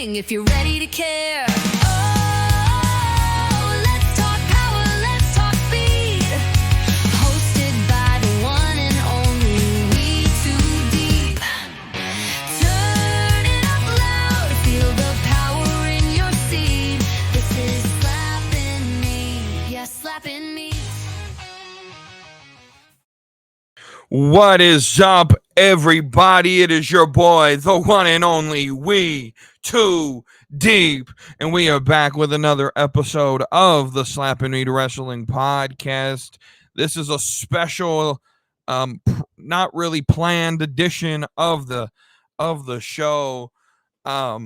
wrestling if you're ready to care. Oh, let's talk power, let's talk speed. Hosted by the one and only We Too Deep. Turn it up loud, feel the power in your seat. This is slapping me, yeah, slapping me. What is up, everybody? It is your boy, the one and only We Too Deep, and we are back with another episode of the Slappin' Me Wrestling Podcast. This is a special, not really planned edition of the show. I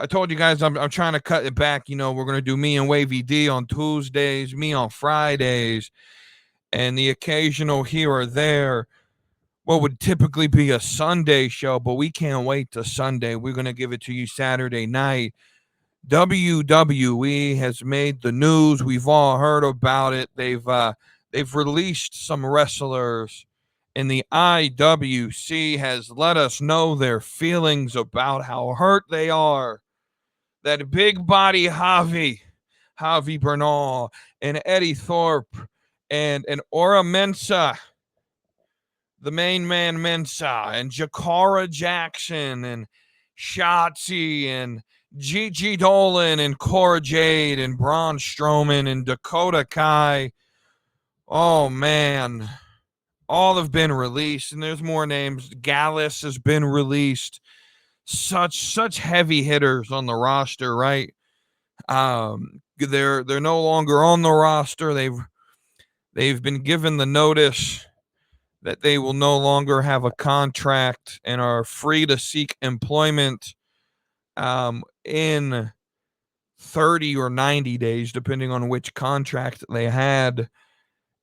told you guys I'm trying to cut it back. You know, we're gonna do me and Wavy D on Tuesdays, me on Fridays, and the occasional here or there what would typically be a Sunday show, but we can't wait to Sunday. We're going to give it to you Saturday night. WWE has made the news. We've all heard about it. They've released some wrestlers, and the IWC has let us know their feelings about how hurt they are that big body Javi Bernal, and Eddie Thorpe, and Ora Mensa, the main man Mensa, and Jakara Jackson, and Shotzi, and Gigi Dolan, and Cora Jade, and Braun Strowman, and Dakota Kai. Oh, man. All have been released, and there's more names. Gallus has been released. Such heavy hitters on the roster, right? They're no longer on the roster. They've been given the notice that they will no longer have a contract and are free to seek employment in 30 or 90 days, depending on which contract they had.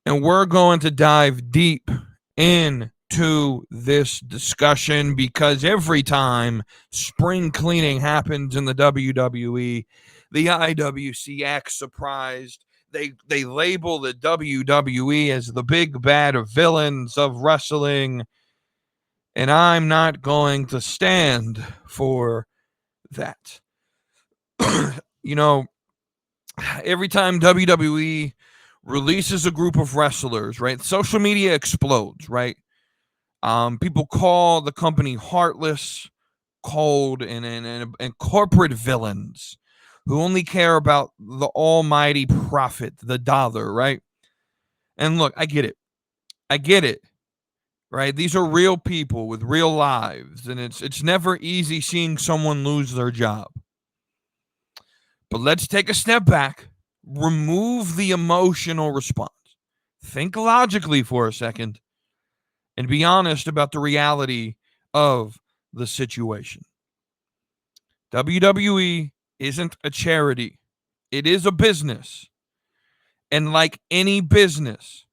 And we're going to dive deep into this discussion because every time spring cleaning happens in the WWE, the IWC acts surprised. They label the WWE as the big bad villains of wrestling, and I'm not going to stand for that. You know, every time WWE releases a group of wrestlers, right, social media explodes, right? People call the company heartless, cold, and corporate villains who only care about the almighty profit, the dollar, right? And look, I get it, right? These are real people with real lives, and it's never easy seeing someone lose their job. But let's take a step back, remove the emotional response, think logically for a second, and be honest about the reality of the situation. WWE isn't a charity. It is a business. And like any business,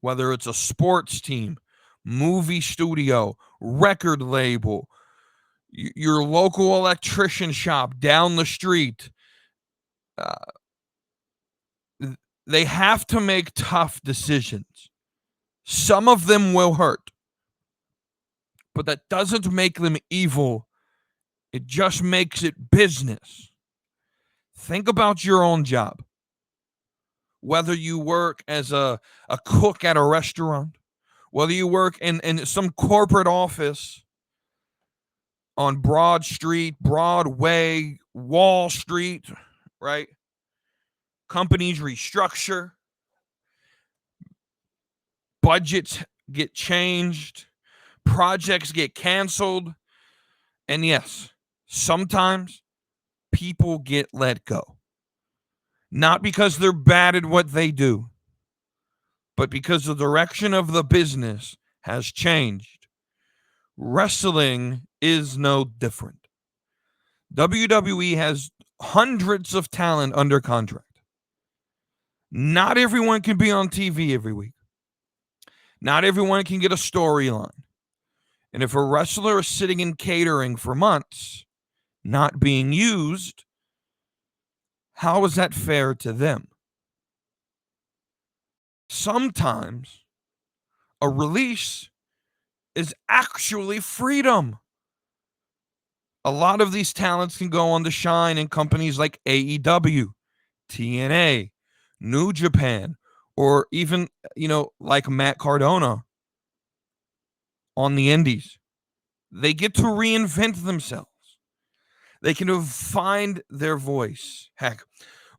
whether it's a sports team, movie studio, record label, your local electrician shop down the street, they have to make tough decisions. Some of them will hurt, but that doesn't make them evil. It just makes it business. Think about your own job. Whether you work as a cook at a restaurant, whether you work in some corporate office on Broad Street, Broadway, Wall Street, right? Companies restructure, budgets get changed, projects get canceled, and yes, sometimes people get let go. Not because they're bad at what they do, but because the direction of the business has changed. Wrestling is no different. WWE has hundreds of talent under contract. Not everyone can be on TV every week. Not everyone can get a storyline. And if a wrestler is sitting in catering for months, not being used, how is that fair to them? Sometimes a release is actually freedom. A lot of these talents can go on to shine in companies like AEW, TNA, New Japan, or even, like Matt Cardona on the indies. They get to reinvent themselves. They can find their voice. Heck,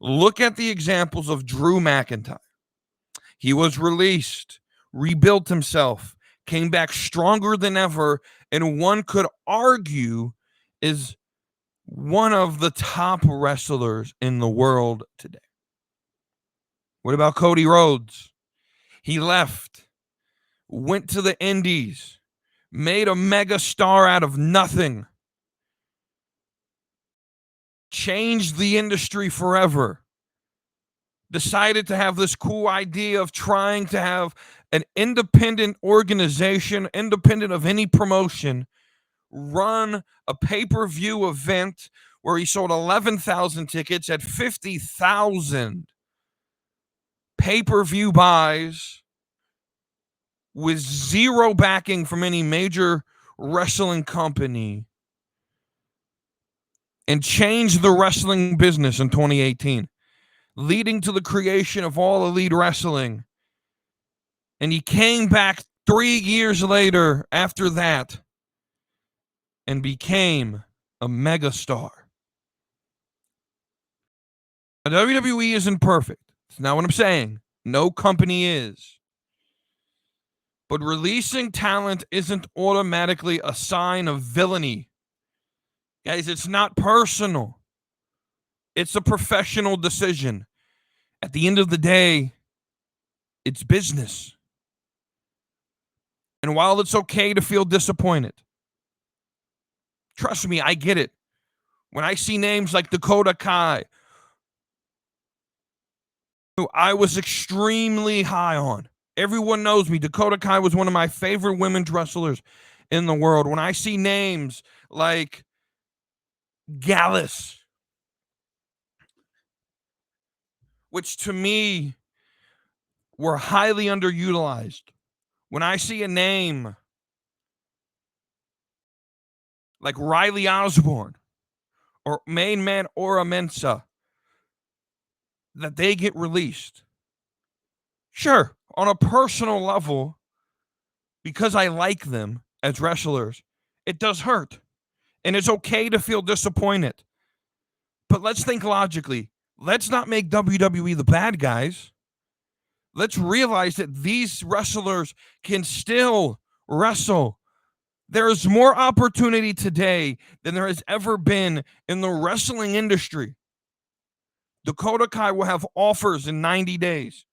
look at the examples of Drew McIntyre. He was released, rebuilt himself, came back stronger than ever, and one could argue is one of the top wrestlers in the world today. What about Cody Rhodes? He left, went to the indies, made a mega star out of nothing, changed the industry forever, decided to have this cool idea of trying to have an independent organization, independent of any promotion, run a pay-per-view event where he sold 11,000 tickets at 50,000 pay-per-view buys with zero backing from any major wrestling company, and changed the wrestling business in 2018, leading to the creation of All Elite Wrestling. And he came back 3 years later after that and became a megastar. Now, WWE isn't perfect. It's not what I'm saying. No company is. But releasing talent isn't automatically a sign of villainy. Guys, it's not personal. It's a professional decision. At the end of the day, it's business. And while it's okay to feel disappointed, trust me, I get it. When I see names like Dakota Kai, who I was extremely high on. Everyone knows me. Dakota Kai was one of my favorite women's wrestlers in the world. When I see names like Gallus, which to me were highly underutilized. When I see a name like Riley Osborne or Main Man Ora Mensa, that they get released. Sure, on a personal level, because I like them as wrestlers, it does hurt. And it's okay to feel disappointed. But let's think logically. Let's not make WWE the bad guys. Let's realize that these wrestlers can still wrestle. There is more opportunity today than there has ever been in the wrestling industry. Dakota Kai will have offers in 90 days.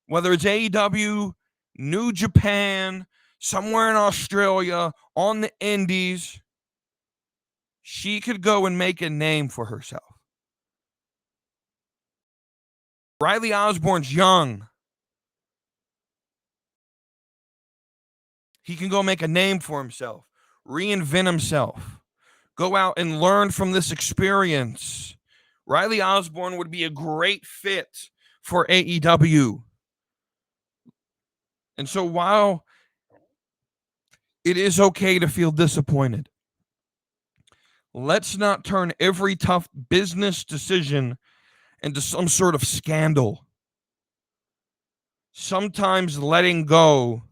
Whether it's AEW, New Japan, somewhere in Australia, on the indies, she could go and make a name for herself. Riley Osborne's young. He can go make a name for himself, reinvent himself, go out and learn from this experience. Riley Osborne would be a great fit for AEW. And so while it is okay to feel disappointed, let's not turn every tough business decision into some sort of scandal. Sometimes letting go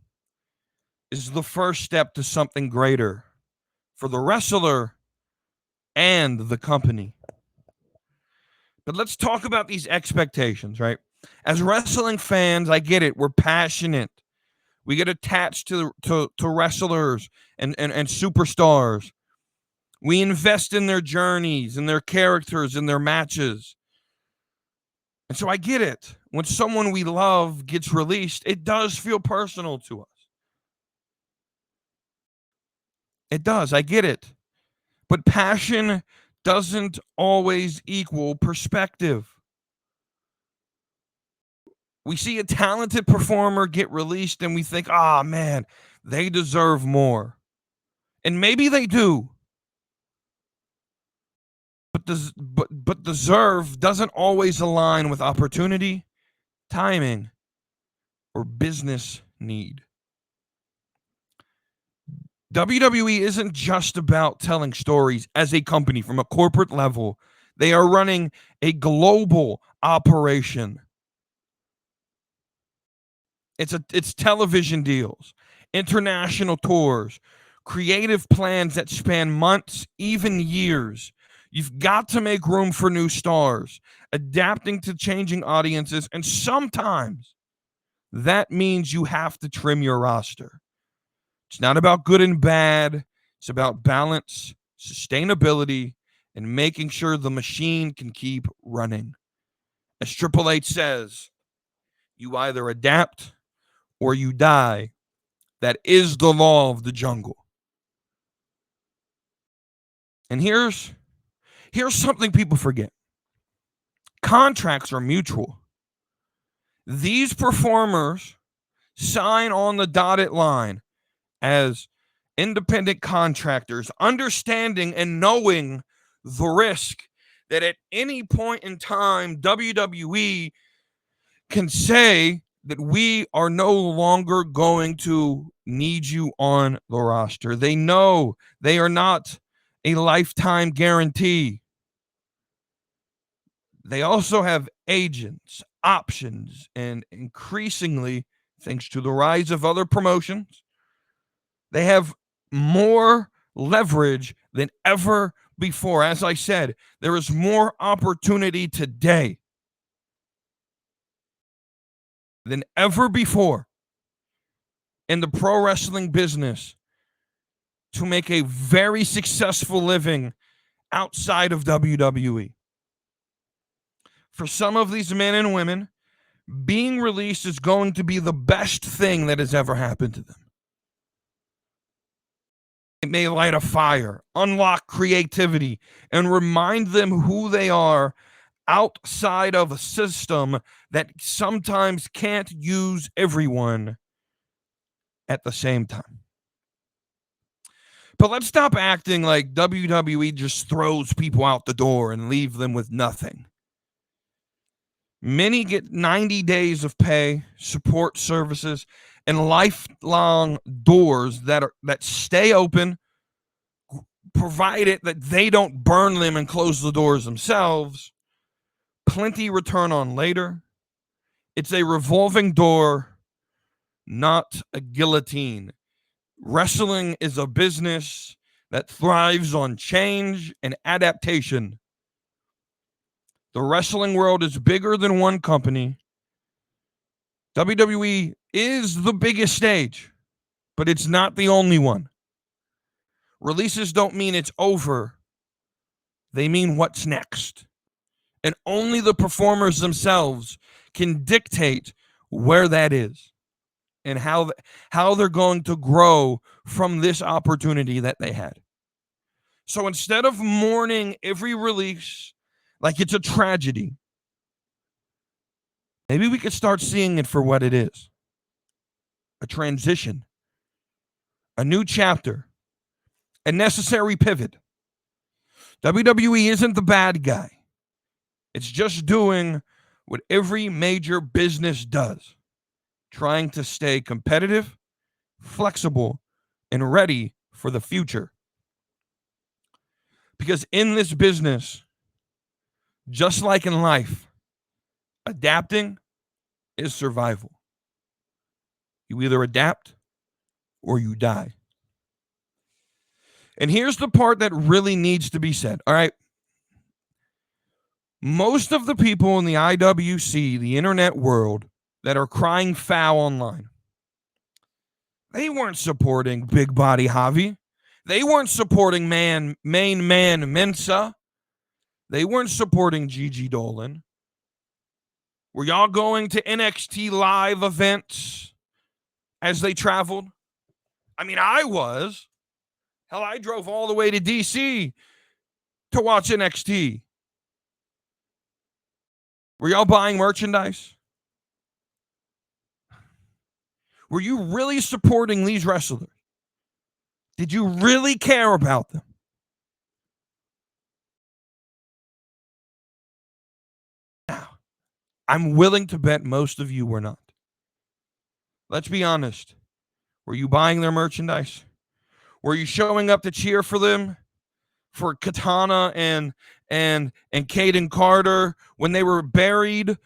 is the first step to something greater for the wrestler and the company. But let's talk about these expectations, right? As wrestling fans, I get it. We're passionate. We get attached to wrestlers and superstars. We invest in their journeys and their characters and their matches. And so I get it. When someone we love gets released, it does feel personal to us. It does. I get it. But passion doesn't always equal perspective. We see a talented performer get released and we think, oh man, they deserve more. And maybe they do. But deserve doesn't always align with opportunity, timing, or business need. WWE isn't just about telling stories as a company from a corporate level. They are running a global operation. It's television deals, international tours, creative plans that span months, even years. You've got to make room for new stars, adapting to changing audiences, and sometimes that means you have to trim your roster. It's not about good and bad, it's about balance, sustainability, and making sure the machine can keep running. As Triple H says, you either adapt or you die. That is the law of the jungle. And here's something people forget. Contracts are mutual. These performers sign on the dotted line as independent contractors, understanding and knowing the risk that at any point in time, WWE can say that we are no longer going to need you on the roster. They know they are not a lifetime guarantee. They also have agents, options, and increasingly, thanks to the rise of other promotions, they have more leverage than ever before. As I said, there is more opportunity today than ever before in the pro wrestling business to make a very successful living outside of WWE. For some of these men and women, being released is going to be the best thing that has ever happened to them. It may light a fire, unlock creativity, and remind them who they are outside of a system that sometimes can't use everyone at the same time. But let's stop acting like WWE just throws people out the door and leave them with nothing. Many get 90 days of pay, support services, and lifelong doors that stay open, provided that they don't burn them and close the doors themselves. Plenty return on later. It's a revolving door, not a guillotine. Wrestling is a business that thrives on change and adaptation. The wrestling world is bigger than one company. WWE is the biggest stage, but it's not the only one. Releases don't mean it's over. They mean what's next. And only the performers themselves can dictate where that is and how they're going to grow from this opportunity that they had. So instead of mourning every release like it's a tragedy, maybe we could start seeing it for what it is. A transition, a new chapter, a necessary pivot. WWE isn't the bad guy. It's just doing what every major business does, trying to stay competitive, flexible, and ready for the future. Because in this business, just like in life, adapting is survival. You either adapt or you die. And here's the part that really needs to be said. All right. Most of the people in the IWC, the internet world, that are crying foul online, they weren't supporting Big Body Javi. They weren't supporting main man Mensa. They weren't supporting Gigi Dolan. Were y'all going to NXT live events as they traveled? I mean, I was. Hell, I drove all the way to DC to watch NXT. Were y'all buying merchandise? Were you really supporting these wrestlers? Did you really care about them? Now, I'm willing to bet most of you were not. Let's be honest. Were you buying their merchandise? Were you showing up to cheer for them? For Katana and Caden Carter when they were buried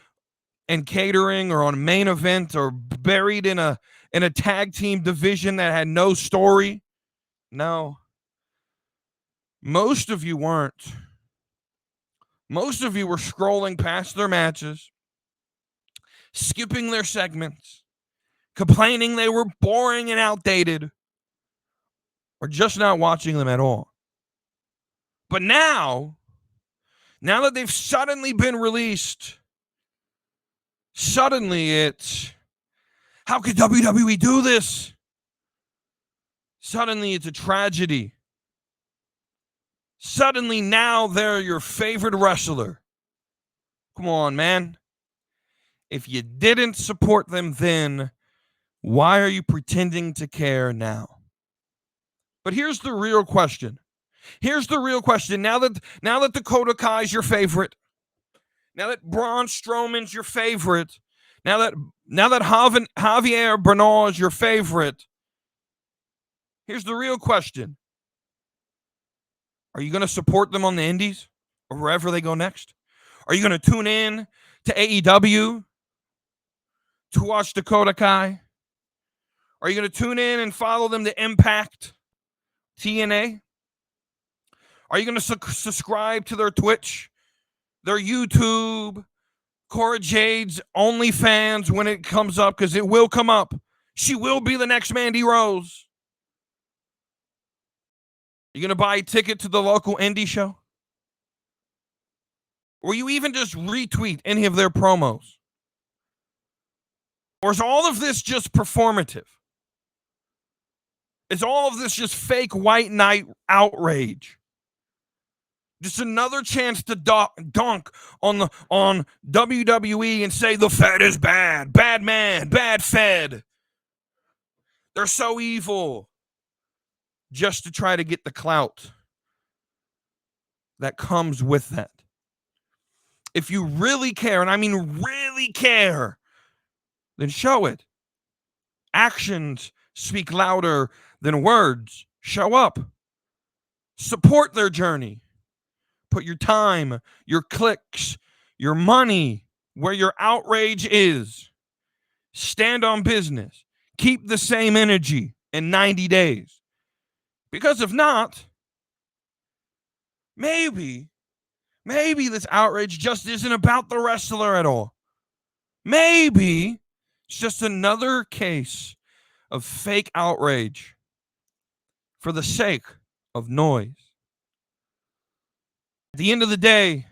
in catering or on main event or buried in a tag team division that had no story? No. Most of you weren't. Most of you were scrolling past their matches, skipping their segments, complaining they were boring and outdated, or just not watching them at all. But now that they've suddenly been released, suddenly it's, how could WWE do this? Suddenly it's a tragedy. Suddenly now they're your favorite wrestler. Come on, man. If you didn't support them then, why are you pretending to care now? But here's the real question. Here's the real question. Now that Dakota Kai's your favorite, now that Braun Strowman's your favorite, now that Javier Bernal is your favorite, here's the real question. Are you going to support them on the indies or wherever they go next? Are you going to tune in to AEW to watch Dakota Kai? Are you going to tune in and follow them to Impact, TNA? Are you going to subscribe to their Twitch, their YouTube, Cora Jade's OnlyFans when it comes up? Because it will come up. She will be the next Mandy Rose. You going to buy a ticket to the local indie show? Or you even just retweet any of their promos? Or is all of this just performative? Is all of this just fake white knight outrage? Just another chance to dunk on WWE and say the Fed is bad. Bad man, bad Fed. They're so evil. Just to try to get the clout that comes with that. If you really care, and I mean really care, then show it. Actions speak louder than words. Show up. Support their journey. Put your time, your clicks, your money where your outrage is. Stand on business. Keep the same energy in 90 days. Because if not, maybe this outrage just isn't about the wrestler at all. Maybe it's just another case of fake outrage for the sake of noise. At the end of the day,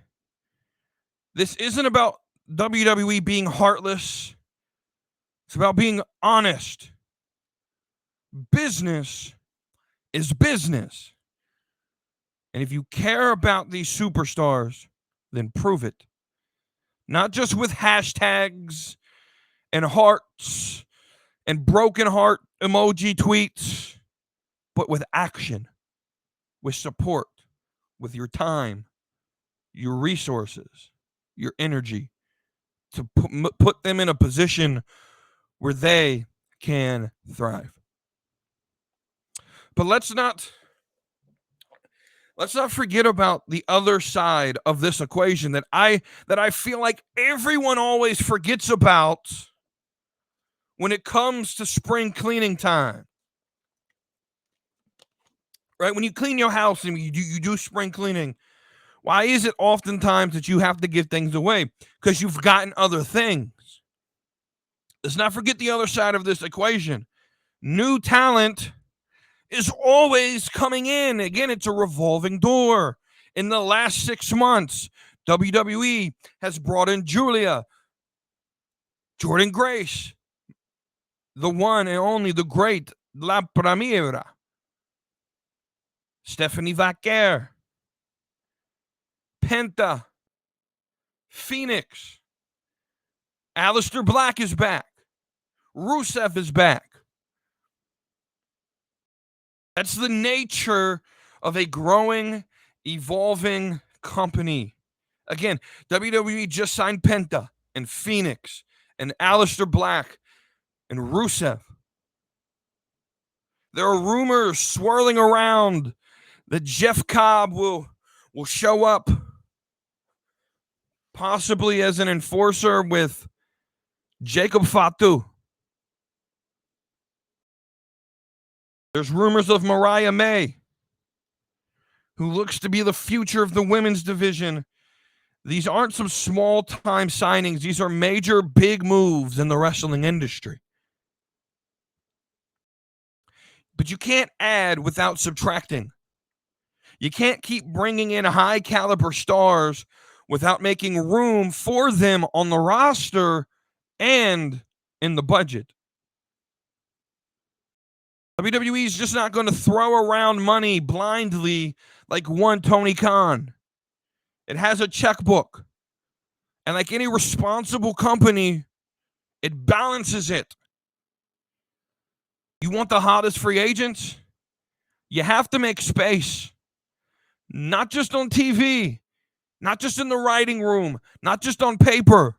this isn't about WWE being heartless. It's about being honest. Business is business. And if you care about these superstars, then prove it. Not just with hashtags and hearts and broken heart emoji tweets, but with action, with support, with your time, your resources, your energy, to put them in a position where they can thrive. But let's not forget about the other side of this equation that I feel like everyone always forgets about when it comes to spring cleaning time. Right? When you clean your house and you do spring cleaning, why is it oftentimes that you have to give things away? Because you've gotten other things. Let's not forget the other side of this equation. New talent is always coming in. Again, it's a revolving door. In the last 6 months, WWE has brought in Julia, Jordan Grace, the one and only, the great La Primera, Stephanie Vaquer, Penta, Phoenix, Aleister Black is back, Rusev is back. That's the nature of a growing, evolving company. Again, WWE just signed Penta and Phoenix and Aleister Black and Rusev. There are rumors swirling around that Jeff Cobb will show up possibly as an enforcer with Jacob Fatu. There's rumors of Mariah May, who looks to be the future of the women's division. These aren't some small-time signings. These are major, big moves in the wrestling industry. But you can't add without subtracting. You can't keep bringing in high-caliber stars without making room for them on the roster and in the budget. WWE is just not going to throw around money blindly like one Tony Khan. It has a checkbook. And like any responsible company, it balances it. You want the hottest free agents? You have to make space. Not just on TV, not just in the writing room, not just on paper,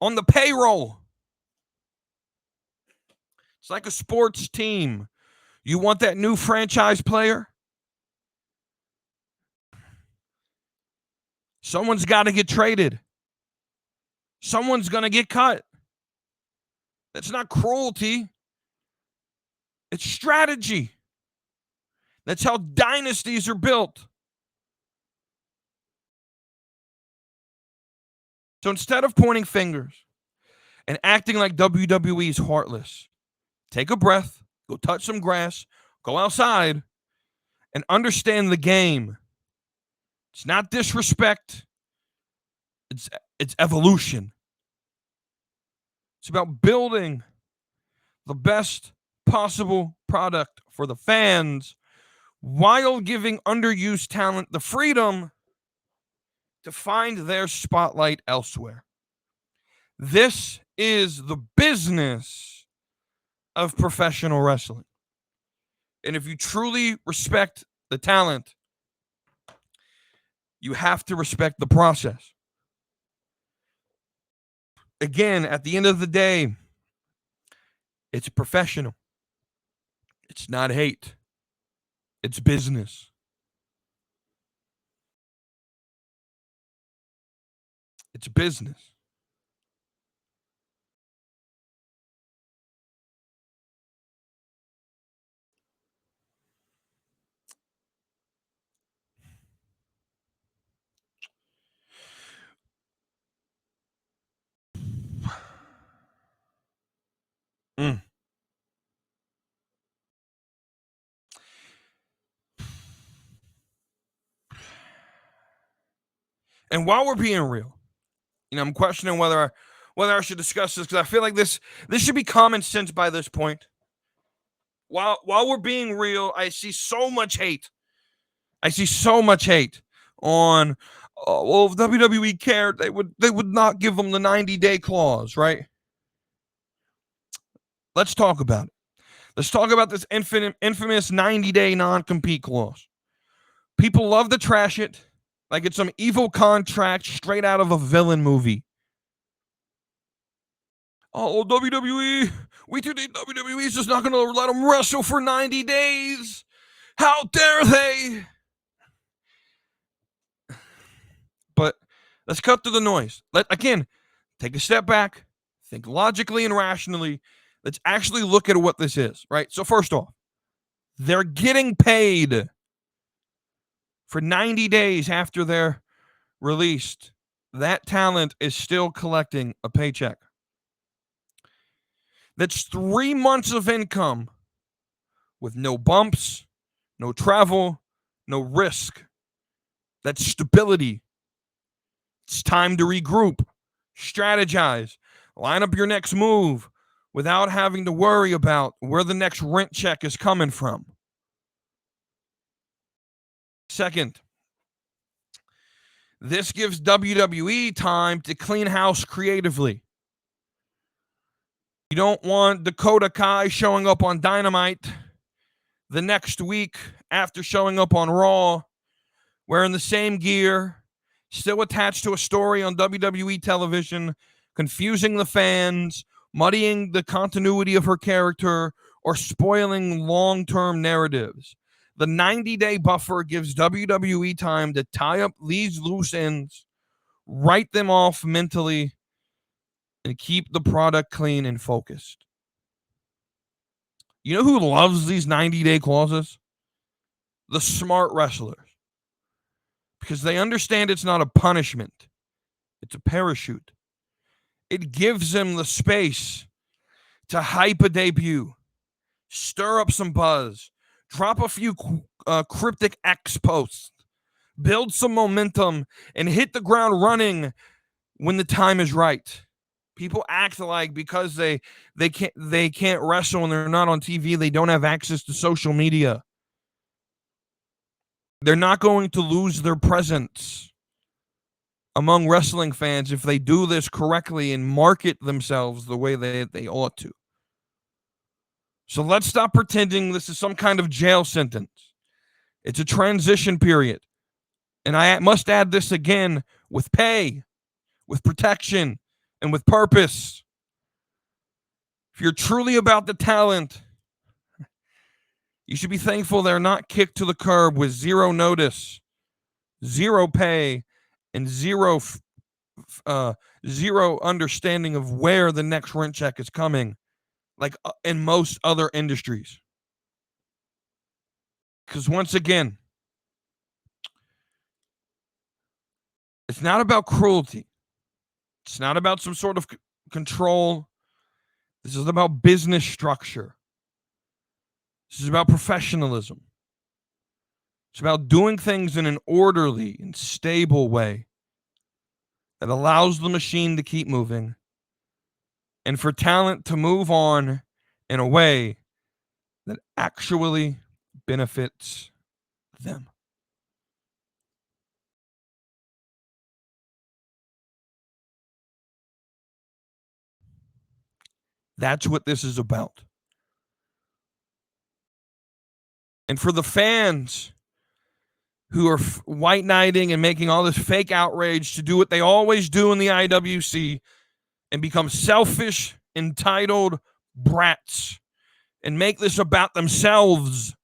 on the payroll. It's like a sports team. You want that new franchise player? Someone's got to get traded. Someone's going to get cut. That's not cruelty. It's strategy. That's how dynasties are built. So instead of pointing fingers and acting like WWE is heartless, take a breath, go touch some grass, go outside, and understand the game. It's not disrespect. It's evolution. It's about building the best possible product for the fans while giving underused talent the freedom to find their spotlight elsewhere. This is the business of professional wrestling. And if you truly respect the talent, you have to respect the process. Again, at the end of the day, it's professional. It's not hate. It's business. It's business. Mm. And while we're being real, I'm questioning whether I should discuss this because I feel like this should be common sense by this point. While we're being real, I see so much hate. On well, if WWE cared, they would not give them the 90-day clause, right? Let's talk about it. Let's talk about this infamous 90-day non-compete clause. People love to trash it like it's some evil contract straight out of a villain movie. Oh, WWE, we think WWE is just not going to let them wrestle for 90 days. How dare they? But let's cut through the noise. Again, take a step back, think logically and rationally. Let's actually look at what this is, right? So first off, they're getting paid for 90 days after they're released. That talent is still collecting a paycheck. That's 3 months of income with no bumps, no travel, no risk. That's stability. It's time to regroup, strategize, line up your next move without having to worry about where the next rent check is coming from. Second, this gives WWE time to clean house creatively. You don't want Dakota Kai showing up on Dynamite the next week after showing up on Raw, wearing the same gear, still attached to a story on WWE television, confusing the fans, muddying the continuity of her character, or spoiling long-term narratives. The 90-day buffer gives WWE time to tie up these loose ends, write them off mentally, and keep the product clean and focused. You know who loves these 90-day clauses? The smart wrestlers. Because they understand it's not a punishment. It's a parachute. It gives them the space to hype a debut, stir up some buzz, drop a few cryptic X posts, build some momentum, and hit the ground running when the time is right. People act like because they can't wrestle and they're not on TV, they don't have access to social media. They're not going to lose their presence among wrestling fans if they do this correctly and market themselves the way they ought to. So let's stop pretending this is some kind of jail sentence. It's a transition period. And I must add this again, with pay, with protection, and with purpose. If you're truly about the talent, you should be thankful they're not kicked to the curb with zero notice, zero pay, and zero understanding of where the next rent check is coming, like in most other industries. Because once again, it's not about cruelty. It's not about some sort of control. This is about business structure. This is about professionalism. It's about doing things in an orderly and stable way that allows the machine to keep moving and for talent to move on in a way that actually benefits them. That's what this is about. And for the fans who are white knighting and making all this fake outrage to do what they always do in the IWC and become selfish, entitled brats and make this about themselves.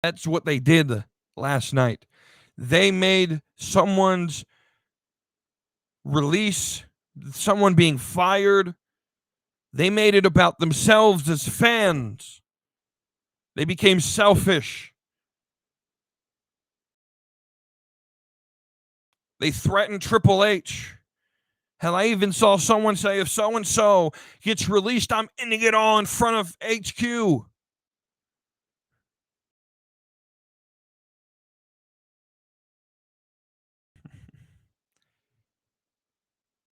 That's what they did last night. They made someone's release, someone being fired, they made it about themselves as fans. They became selfish. They threatened Triple H. Hell, I even saw someone say, if so-and-so gets released, I'm ending it all in front of HQ.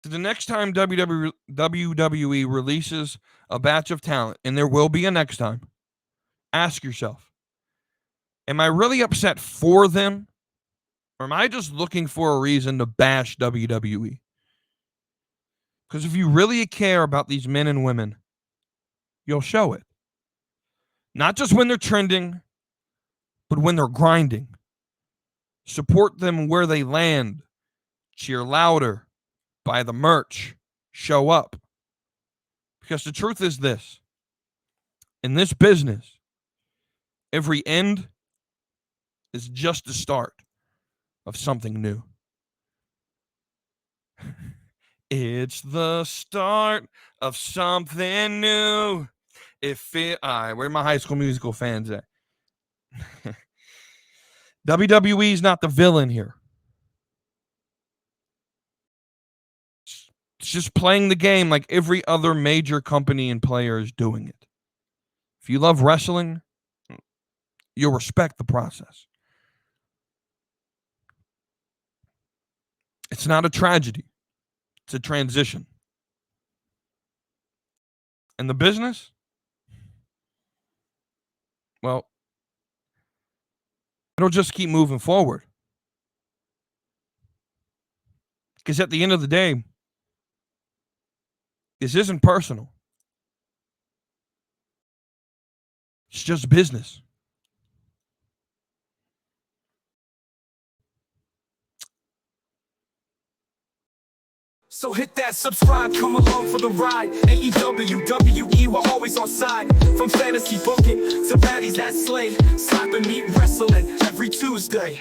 The next time WWE releases a batch of talent, and there will be a next time, ask yourself, am I really upset for them? Or am I just looking for a reason to bash WWE? Because if you really care about these men and women, you'll show it. Not just when they're trending, but when they're grinding. Support them where they land. Cheer louder. Buy the merch. Show up. Because the truth is this. In this business, every end is just the start of something new. It's the start of something new. Where are my High School Musical fans at? WWE is not the villain here. It's just playing the game like every other major company and player is doing it. If you love wrestling, you'll respect the process. It's not a tragedy. It's a transition. And the business? Well, it'll just keep moving forward. Because at the end of the day, this isn't personal. It's just business. So hit that subscribe, come along for the ride. AEW, WWE, we're always on side. From fantasy booking to baddies that slay, slapping, meet, wrestling every Tuesday.